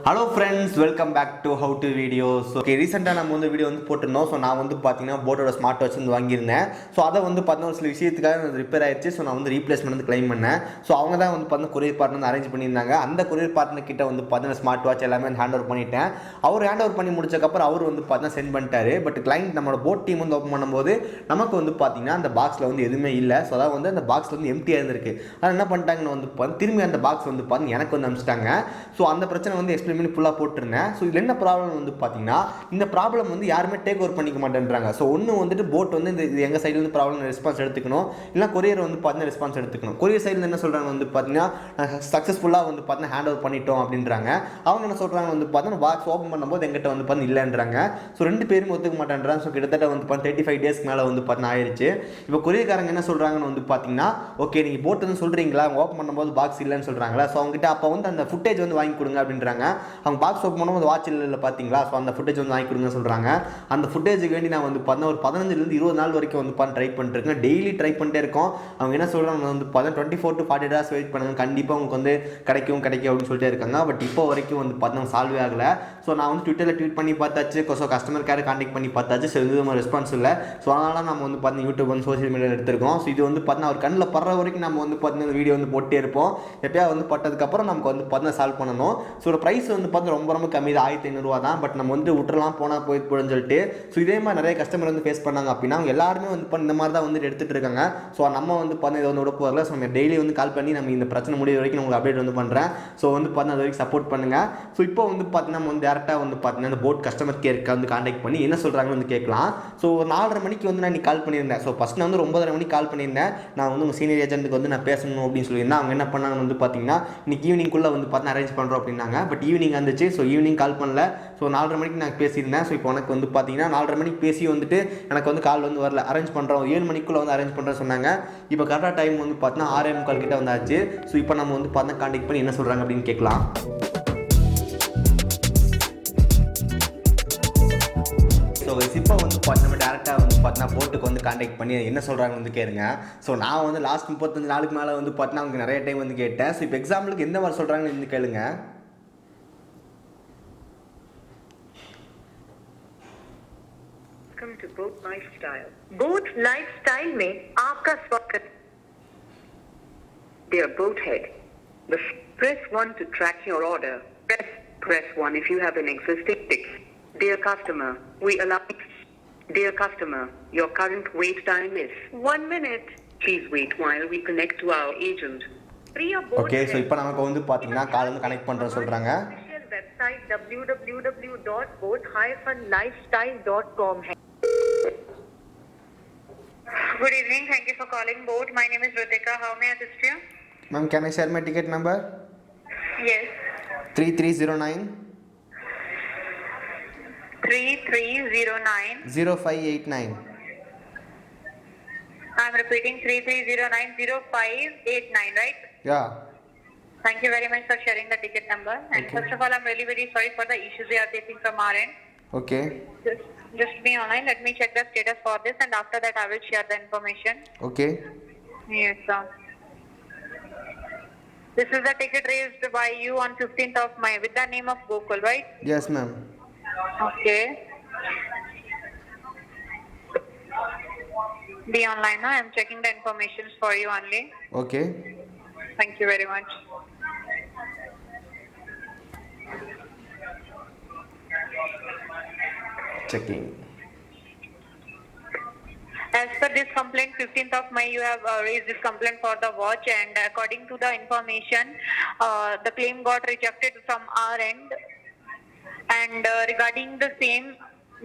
Hello friends, welcome back to how to videos. Okay, ரீசெண்டாக நம்ம வந்து வீடியோ வந்து போட்டிருந்தோம். ஸோ நான் வந்து பார்த்தீங்கன்னா போட்டோட ஸ்மார்ட் வாட்ச் வந்து வாங்கியிருந்தேன். ஸோ அதை வந்து பார்த்தீங்கன்னா ஒரு சில விஷயத்துக்காக ரிப்பேர் ஆயிடுச்சு. ஸோ நான் வந்து ரீப்ளேஸ்மெண்ட் வந்து கிளைம் பண்ணேன். ஸோ அவங்க தான் வந்து பார்த்தீங்கன்னா கொரியர் பார்ட்னர் வந்து அரேஞ்ச் பண்ணியிருந்தாங்க. அந்த கொரியர் பார்ட்னர் கிட்ட வந்து பார்த்தீங்கன்னா ஸ்மார்ட் வாட்ச் எல்லாமே வந்து ஹேண்ட் ஓவர் பண்ணிட்டேன். அவர் ஹேண்ட் ஓவர் பண்ணி முடிச்சக்கப்புறம் அவர் வந்து பார்த்தீங்கன்னா சென்ட் பண்ணிட்டாரு. பட் கிளைண்ட் நம்மளோட போட் டீம் வந்து ஓப்பன் பண்ணும்போது நமக்கு வந்து பார்த்தீங்கன்னா அந்த பாக்ஸில் வந்து எதுவுமே இல்லை. ஸோ அதாவது வந்து அந்த பாக்ஸ் வந்து எம்டியாக இருந்திருக்கு. அதை என்ன பண்ணிட்டாங்கன்னு வந்து திரும்பி அந்த பாக்ஸ் வந்து பார்த்தீங்கன்னா எனக்கு வந்து அனுப்பிச்சிட்டாங்க. ஸோ அந்த பிரச்சனை வந்து எக்ஸ்பிளைன் பண்ணி ஃபுல்லாக போட்டிருந்தேன். ஸோ இதில் என்ன ப்ராப்ளம் வந்து பார்த்தீங்கன்னா, இந்த ப்ராப்ளம் வந்து யாருமே டேக் ஓவர் பண்ணிக்க மாட்டேன்றாங்க. ஸோ ஒன்று வந்துட்டு போட் வந்து இது எங்கள் சைட்லேருந்து ப்ராப்ளம் ரெஸ்பான்ஸ் எடுத்துக்கணும், இல்லை கொரியர் வந்து பார்த்தீங்கன்னா ரெஸ்பான்ஸ் எடுத்துக்கணும். கொரியர் சைடில் என்ன சொல்கிறாங்க வந்து பார்த்தீங்கன்னா சக்ஸஸ்ஃபுல்லாக வந்து பார்த்தீங்கன்னா ஹேண்ட் ஓவர் பண்ணிட்டோம் அப்படின்றாங்க. அவங்க என்ன சொல்கிறாங்க வந்து பார்த்தீங்கன்னா பாக்ஸ் ஓப்பன் பண்ணும்போது எங்கிட்ட வந்து பார்த்தீங்கன்னா இல்லைன்றாங்க. ஸோ ரெண்டு பேரும் ஒத்துக்க மாட்டேன்றாங்க. ஸோ கிட்டத்தட்ட வந்து 35 டேஸ்க்கு மேலே வந்து பார்த்தீங்கன்னா ஆயிடுச்சு. இப்போ கொரியர்காரங்க என்ன சொல்கிறாங்கன்னு வந்து பார்த்தீங்கன்னா, ஓகே நீங்கள் போட் வந்து சொல்கிறீங்களா, ஓப்பன் பண்ணும்போது பாக்ஸ் இல்லைன்னு சொல்கிறாங்களா, ஸோ அவங்ககிட்ட அப்போ வந்து அந்த ஃபுட்டேஜ் வந்து வாங்கி கொடுங்க அப்படின்றாங்க. அவங்க பாக்ஸ் ஓப்பன் பண்ணும்போது வாட்ச் இல்லை பார்த்தீங்களா, ஸோ அந்த ஃபுட்டேஜ் வந்து வாங்கி கொடுங்க சொல்கிறாங்க. அந்த ஃபுட்டேஜுக்கு வேண்டி நான் வந்து பார்த்தீங்கன்னா ஒரு 15 20 நாள் வரைக்கும் வந்து ட்ரை பண்ணிட்டுருக்கேன். டெய்லி ட்ரை பண்ணிட்டே இருக்கோம். அவங்க என்ன சொல்கிறாங்க வந்து 24 to 40 days வெயிட் பண்ணுங்கள், கண்டிப்பாக உங்களுக்கு வந்து கிடைக்கும் அப்படின்னு சொல்லிட்டே இருக்காங்க. பட் இப்போ வரைக்கும் வந்து பார்த்தீங்கன்னா சால்வே ஆகலை. ஸோ நான் வந்து ட்விட்டரில் ட்வீட் பண்ணி பார்த்தாச்சு, ஸோ கஸ்டமர் கேர் கான்டாக்ட் பண்ணி பார்த்தாச்சு, ஸோ எதுவும் ரெஸ்பான்ஸ் இல்லை. ஸோ அதனால் நம்ம வந்து பார்த்தீங்கன்னா யூடியூப் வந்து சோஷியல் மீடியாவில் எடுத்திருக்கோம். ஸோ இது வந்து பார்த்தீங்கன்னா அவர் கண்ணில் படுற வரைக்கும் நம்ம வந்து பார்த்தீங்கன்னா வீடியோ வந்து போட்டே இருப்போம். எப்போயா வந்து பட்டதுக்கப்புறம் நமக்கு வந்து பார்த்தீங்கன்னா சால்வ் பண்ணணும். ஸோ ப்ரைஸ் வந்து பார்த்தீங்கன்னா ரொம்ப கம்மி தான், 1500 தான். பட் நம்ம வந்து விட்டுறலாம் போனால் போயிடுன்னு சொல்லிட்டு, ஸோ இதே மாதிரி நிறைய கஸ்டமர் வந்து ஃபேஸ் பண்ணாங்க அப்படின்னா அவங்க எல்லாருமே வந்து இந்த மாதிரி தான் வந்து எடுத்துகிட்டு இருக்காங்க. ஸோ நம்ம வந்து பார்த்தீங்கன்னா இதை வந்து உடப்பு வரல. ஸோ நம்ம டெய்லி வந்து கால் பண்ணி நம்ம இந்த பிரச்சனை முடிய வரைக்கும் உங்களுக்கு அப்டேட் வந்து பண்ணுறேன். ஸோ வந்து பார்த்தீங்கன்னா அது வரைக்கும் சப்போர்ட் பண்ணுங்கள். ஸோ இப்போ வந்து பார்த்தீங்கன்னா நம்ம வந்து டேரெக்டாக வந்து பார்த்தீங்கன்னா இந்த போட் கஸ்டமர் கேருக்கு வந்து கான்டாக்ட் பண்ணி என்ன சொல்கிறாங்கன்னு வந்து கேட்கலாம். ஸோ ஒரு 4:30 மணிக்கு வந்து நான் கால் பண்ணியிருந்தேன். ஸோ ஃபஸ்ட் நான் வந்து 9:30 மணிக்கு கால் பண்ணியிருந்தேன். நான் வந்து உங்கள் சீனியர் ஏஜென்ட்டுக்கு வந்து நான் பேசணும் அப்படின்னு சொல்லியிருந்தேன். அவங்க என்ன பண்ணாங்க வந்து பார்த்தீங்கன்னா இன்னைக்கு ஈவினிங்குள்ளே வந்து பார்த்தீங்கன்னா அரேஞ்ச் பண்ணுறோம் அப்படின்னாங்க. பட் ஈவினிங் வந்துச்சு. ஸோ ஈவினிங் கால் பண்ணல. ஸோ 4:30 மணிக்கு நான் பேசியிருந்தேன். ஸோ இப்போ எனக்கு வந்து பார்த்தீங்கன்னா 4:30 மணிக்கு பேசி வந்துட்டு எனக்கு வந்து கால் வந்து வரல. அரேஞ்ச் பண்ணுறோம் 7 மணிக்குள்ளே வந்து அரேஞ்ச் பண்ணுறேன்னு சொன்னாங்க. இப்போ கரெக்டாக டைம் வந்து பார்த்தீங்கன்னா 6:45 கிட்ட வந்தாச்சு. ஸோ இப்போ நம்ம வந்து பார்த்தீங்கன்னா கான்டாக்ட் பண்ணி என்ன சொல்கிறாங்க அப்படின்னு கேட்கலாம். ஸோ இப்போ வந்து பார்த்தீங்கன்னா டேரெக்டாக வந்து பார்த்தீங்கன்னா போட்டுக்கு வந்து கான்டாக்ட் பண்ணி என்ன சொல்கிறாங்க வந்து கேளுங்க. ஸோ நான் வந்து லாஸ்ட் 35 நாளுக்கு மேலே வந்து பார்த்தீங்கன்னா அவங்க நிறைய டைம் வந்து கேட்டேன். ஸோ இப்போ எக்ஸாம்பிளுக்கு எந்த மாதிரி சொல்கிறாங்கன்னு வந்து கேளுங்க. To boat lifestyle. Boat lifestyle में आपका स्वागत. Dear boathead, press 1 to track your order. Press 1 if you have an existing ticket. Dear customer, Dear customer, your current wait time is 1 minute. Please wait while we connect to our agent. Okay, so இப்போ நமக்கு வந்து பாத்தீங்கன்னா கால் வந்து connect பண்றேன்னு சொல்றாங்க. Website www.boat-lifestyle.com. Good evening. Thank you for calling Boat. My name is Ritika. How may I assist you? Ma'am, can I share my ticket number? Yes. 3309 3309 0589. I'm repeating 33090589, right? Yeah. Thank you very much for sharing the ticket number. And okay. First of all, I'm really very sorry for the issues we are facing from our end. Okay. Just be online. Let me check the status for this, and after that, I will share the information. Okay. Yes, sir. This is the ticket raised by you on 15th of May with the name of Gokul, right? Yes, ma'am. Okay. Be online now. I'm checking the information for you only. Okay. Thank you very much. Checking. As per this complaint, 15th of May, you have raised this complaint for the watch, and according to the information, the claim got rejected from our end. And regarding the same,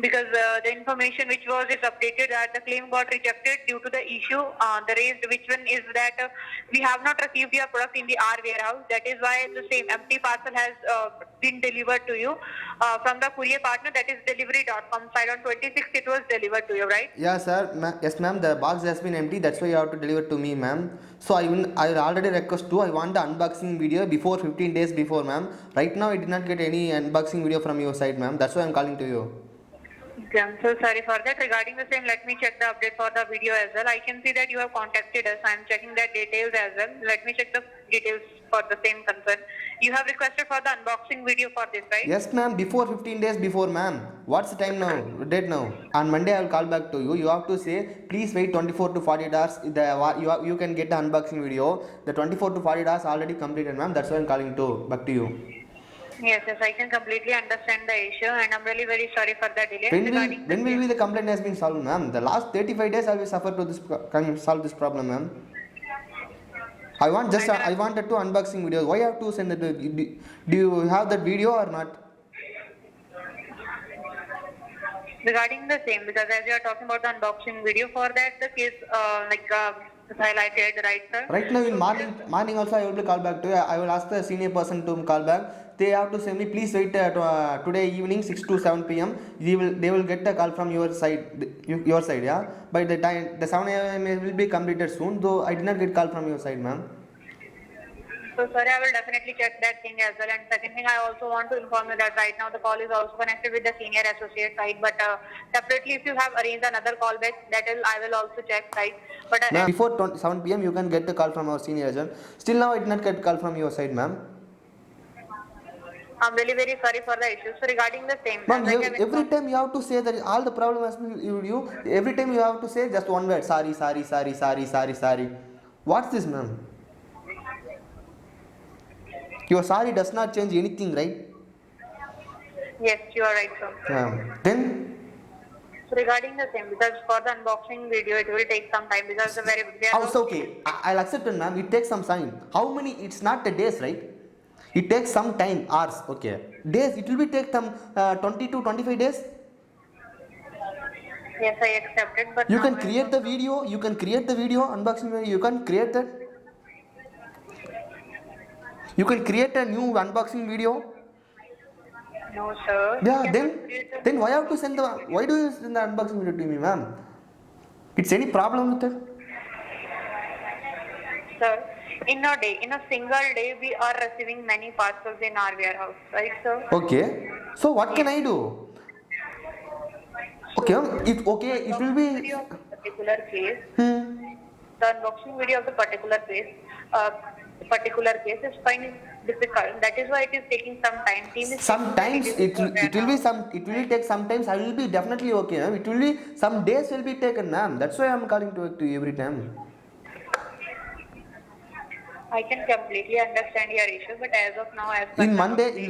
because the information which was is updated that the claim got rejected due to the issue, the raised which one is that we have not received your product in the R warehouse. That is why the same empty parcel has been delivered to you from the courier partner, that is delivery.com side. On 26th it was delivered to you, right? Yeah, sir. Yes, ma'am. The box has been empty. That's why you have to deliver to me, ma'am. So I already request to. I want the unboxing video before 15 days before, ma'am. Right now I did not get any unboxing video from your side, ma'am. That's why I'm calling to you. Okay, I'm so sorry for that. Regarding the same, let me check the update for the video as well. I can see that you have contacted us. I'm checking the details as well. Let me check the details for the same concern. You have requested for the unboxing video for this, right? Yes, ma'am. Before 15 days before, ma'am. What's the time now? Date now. On Monday, I will call back to you. You have to say, please wait 24 to 48 hours. You can get the unboxing video. The 24 to 48 hours already completed, ma'am. That's why I'm calling to back to you. Yes, yes, I can completely understand the issue, and I'm really very sorry for the delay. When will be the complaint has been solved, ma'am? The last 35 days I will suffer to this can solve this problem, ma'am. I wanted to unboxing video. Why I have to send it? Do you have that video or not? Regarding the same, because as you are talking about the unboxing video, for that the case is highlighted, right, sir? Right now in morning also I will be call back to you. I will ask the senior person to call back. They have to say me, please wait today evening 6 to 7 p.m. They will get a call from your side, yeah. By the time the 7 a.m. will be completed soon. Though I did not get call from your side, ma'am. So sorry, I will definitely check that thing as well. And second thing, I also want to inform you that right now the call is also connected with the senior associate side. But separately, if you have arranged another call back, I will also check, right? But Ma'am, before 7 p.m. you can get the call from our senior agent. Still now I did not get call from your side, ma'am. I'm really very sorry for the issues. So regarding the same, Ma'am, every time you have to say that all the problem has been you. Every time you have to say just one word, sorry, sorry, sorry, sorry, sorry, sorry. What's this, ma'am? Your sorry does not change anything, right? Yes, you are right, sir. Then? So regarding the same, because for the unboxing video, it will take some time because It's okay. I'll accept it, ma'am. It takes some time. How many? It's not the days, right? It takes some time, hours. Okay. Days. It will be take some 20 to 25 days. Yes, I accept it. But you can create the video. You can create the video unboxing video. You can create that. You can create a new unboxing video. No, sir. Yeah, then why have to send why do you send the unboxing video to me, ma'am? It's any problem with it? Sir, in a single day, we are receiving many parcels in our warehouse, right, sir? Okay. So what can I do? Okay, it will be Video of the particular case. The unboxing video of the particular case is fine difficult. That is why it is taking some time. Sometimes it will take sometimes I will be definitely okay, ma'am. It will be some days will be taken, ma'am. That's why I'm calling to you every time. I can completely understand your issue, but as of now, in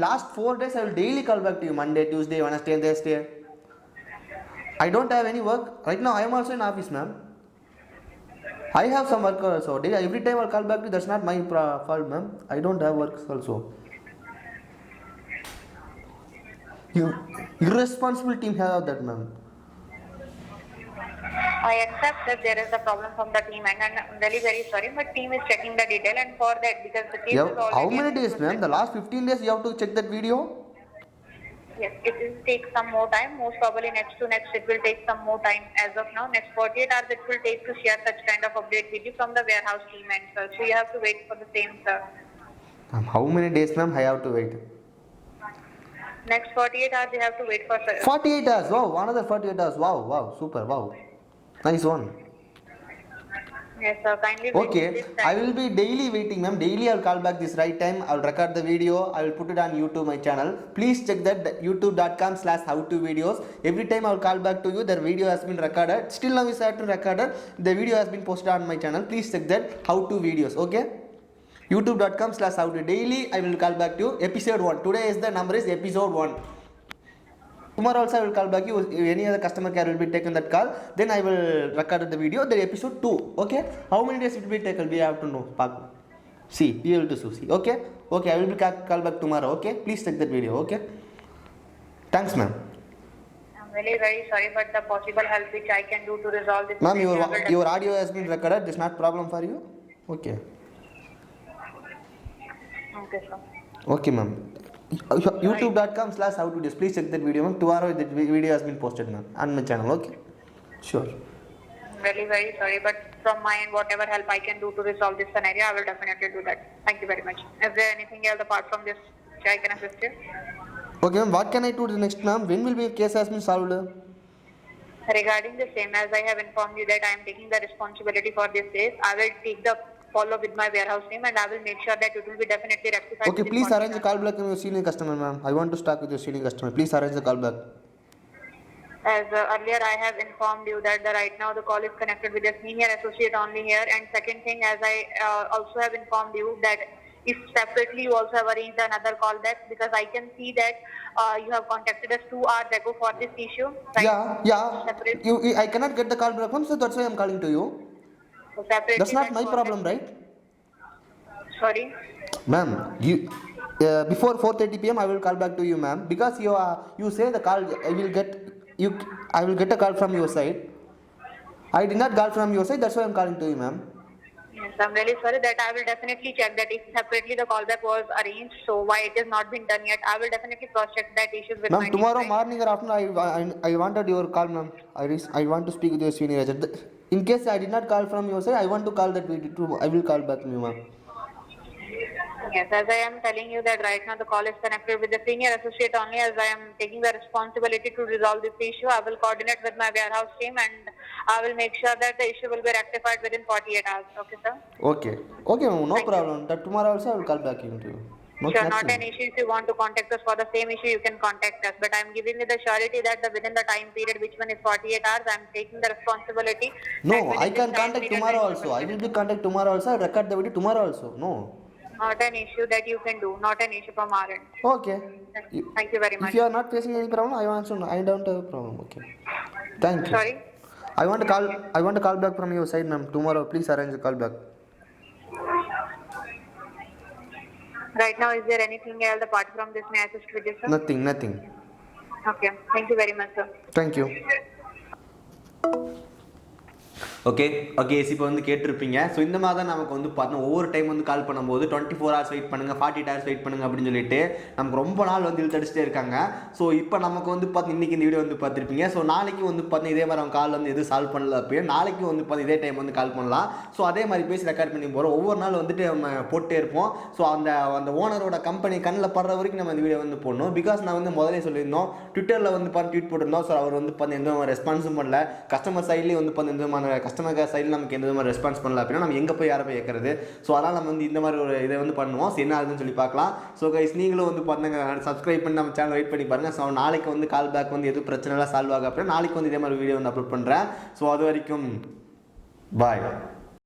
last 4 days I will daily call back to you. Monday, Tuesday, Wednesday, Thursday. I don't have any work. Right now I am also in office, ma'am. I have some work also. Every time I'll call back to you, that's not my fault, ma'am. I don't have work also. You irresponsible team have that, ma'am. I accept that there is a problem from the team, and I'm really very sorry. But team is checking the detail, and for that, because the case is already. How many days, ma'am? The last 15 days you have to check that video. Yes, it will take some more time. Most probably next it will take some more time. As of now, next 48 hours it will take to share such kind of update with you from the warehouse team, and sir. So you have to wait for the same, sir. How many days, ma'am? I have to wait. Next 48 hours you have to wait for, sir. 48 hours. Wow, another 48 hours. Wow, super. Wow, nice one. Yes, sir. Kindly wait. Okay, I will be daily waiting, ma'am. Daily I'll call back this right time. I'll record the video. I will put it on YouTube, my channel. Please check that youtube.com/howtovideos. Every time I'll call back to you, the video has been recorded. Still now is to recorded. The video has been posted on my channel. Please check that how-to-videos. Okay, youtube.com/howto. Daily I will call back to you. Episode 1. Today is the number is episode 1. Tomorrow also I will call back you. If any other customer care will be taken that call, then I will record the video. The episode 2. Okay. How many days it will be taken? We have to know. See, we will to see. Okay. I will be call back tomorrow. Okay. Please check that video. Okay. Thanks, ma'am. I'm really very sorry, but the possible help which I can do to resolve this. Ma'am, your audio has been recorded. This is not problem for you. Okay. Okay, sir. Okay, ma'am. youtube.com/howtovideos. Please check that video, ma'am. Tomorrow the video has been posted, ma'am, on my channel. Okay. Sure. I'm really very sorry, but from my end, whatever help I can do to resolve this scenario, I will definitely do that. Thank you very much. Is there anything else apart from this which I can assist you? Okay, ma'am. What can I do next, ma'am? When will the case has been solved? Regarding the same, as I have informed you that I am taking the responsibility for this case, I will take the follow with my warehouse team, and I will make sure that it will be definitely rectified. Okay, within please 48 arrange a hours. call back from your senior customer, ma'am. I want to start with your senior customer. Please arrange the call back. As earlier I have informed you that right now the call is connected with a senior associate only here. And second thing, as I also have informed you that if separately you also have arranged another call back, because I can see that you have contacted us 2 hours ago for this issue, right? Yeah. Separate. I cannot get the call back, ma'am, so that's why I'm calling to you. So That's separately not that my call problem, back. right? Sorry. Ma'am, you before 4:30 p.m. I will call back to you, ma'am, because you say the call you I will get a call from your side. I did not call from your side. That's why I'm calling to you, ma'am. Yes, I'm really sorry. That I will definitely check that if separately the callback was arranged, so why it has not been done yet. I will definitely cross-check that issues with Ma'am, my team. tomorrow Right? morning or afternoon, I wanted your call, ma'am. I want to speak with your senior agent. In case I did not call from your side, I want to call that video. I will call back to you, ma'am. Yes, as I am telling you that right now the call is connected with the senior associate only, as I am taking the responsibility to resolve this issue. I will coordinate with my warehouse team, and I will make sure that the issue will be rectified within 48 hours. Okay, sir? Okay, ma'am. No Thank you. problem. That tomorrow also I will call back you to you. No, Sure, not an nothing. issue. If you want to contact us for the same issue, you can contact us. But I am giving you the surety that within the time period, which one is 48 hours, I am taking the responsibility that No, I within this can time contact period the tomorrow issue also. will I be will be resolved. contact tomorrow also. I record the video tomorrow also. No. Not an issue that you can do. Not an issue from our end. Okay. Thank you very If much. you are not facing any problem, I don't have a problem. Okay. Thank you. Sorry. I want to call back from your side, ma'am. Tomorrow, please arrange a call back. Right now, is there anything else apart from this? May I assist with this, sir? Nothing. Okay. Thank you very much, sir. Thank you. Okay இப்போ வந்து கேட்டிருப்பீங்க. So இந்த மாதிரி தான் நமக்கு வந்து பார்த்தோன்னா ஒவ்வொரு டைம் வந்து கால் பண்ணும்போது 24 hours வெயிட் பண்ணுங்கள், 48 hours வெயிட் பண்ணுங்கள் அப்படின்னு சொல்லிட்டு நமக்கு ரொம்ப நாள் வந்து இழுத்தடிச்சிட்டே இருக்காங்க. ஸோ இப்போ நமக்கு வந்து பார்த்து இன்றைக்கி இந்த வீடியோ வந்து பார்த்துருப்பீங்க. ஸோ நாளைக்கு வந்து பார்த்தீங்கன்னா இதே மாதிரி அவங்க கால் வந்து எதுவும் சால்வ் பண்ணல அப்படியே நாளைக்கு வந்து பார்த்து இதே டைம் வந்து கால் பண்ணலாம். ஸோ அதே மாதிரி பேசி ரெக்கார்ட் பண்ணி போகிறோம். ஒவ்வொரு நாள் வந்துட்டு நம்ம போட்டே இருப்போம். ஸோ அந்த ஓனரோட கம்பெனி கண்ணில் படுற வரைக்கும் நம்ம இந்த வீடியோ வந்து போடணும். பிகாஸ் நான் வந்து முதலே சொல்லியிருந்தோம், ட்விட்டரில் வந்து பார்த்து ட்வீட் போட்டிருந்தோம். ஸோ அவர் வந்து பார்த்து எந்த ரெஸ்பான்ஸும் பண்ணல. கஸ்டமர் சைட்லேயும் வந்து பார்த்து எந்த விதமான கஸ்டமர் கேர் சைடில் நமக்கு எந்த மாதிரி ரெஸ்பான்ஸ் பண்ணல அப்படின்னா நம்ம எங்கே போய் யாரை போய் கேட்கறது. ஸோ அதனால் நம்ம வந்து இந்த மாதிரி ஒரு இதை வந்து பண்ணுவோம். ஸோ என்ன ஆகுதுன்னு சொல்லி பார்க்கலாம். ஸோ கைஸ் நீங்களும் வந்து பார்த்தீங்க சப்ஸ்கிரைப் பண்ணி நம்ம சேனல் வெயிட் பண்ணி பாருங்கள். ஸோ நாளைக்கு வந்து கால் பேக் வந்து எதுவும் பிரச்சனைலாம் சால்வ் ஆகும் அப்படின்னா நாளைக்கு வந்து இதே மாதிரி வீடியோ வந்து அப்லோட் பண்ணுறேன். ஸோ அது வரைக்கும் பாய்.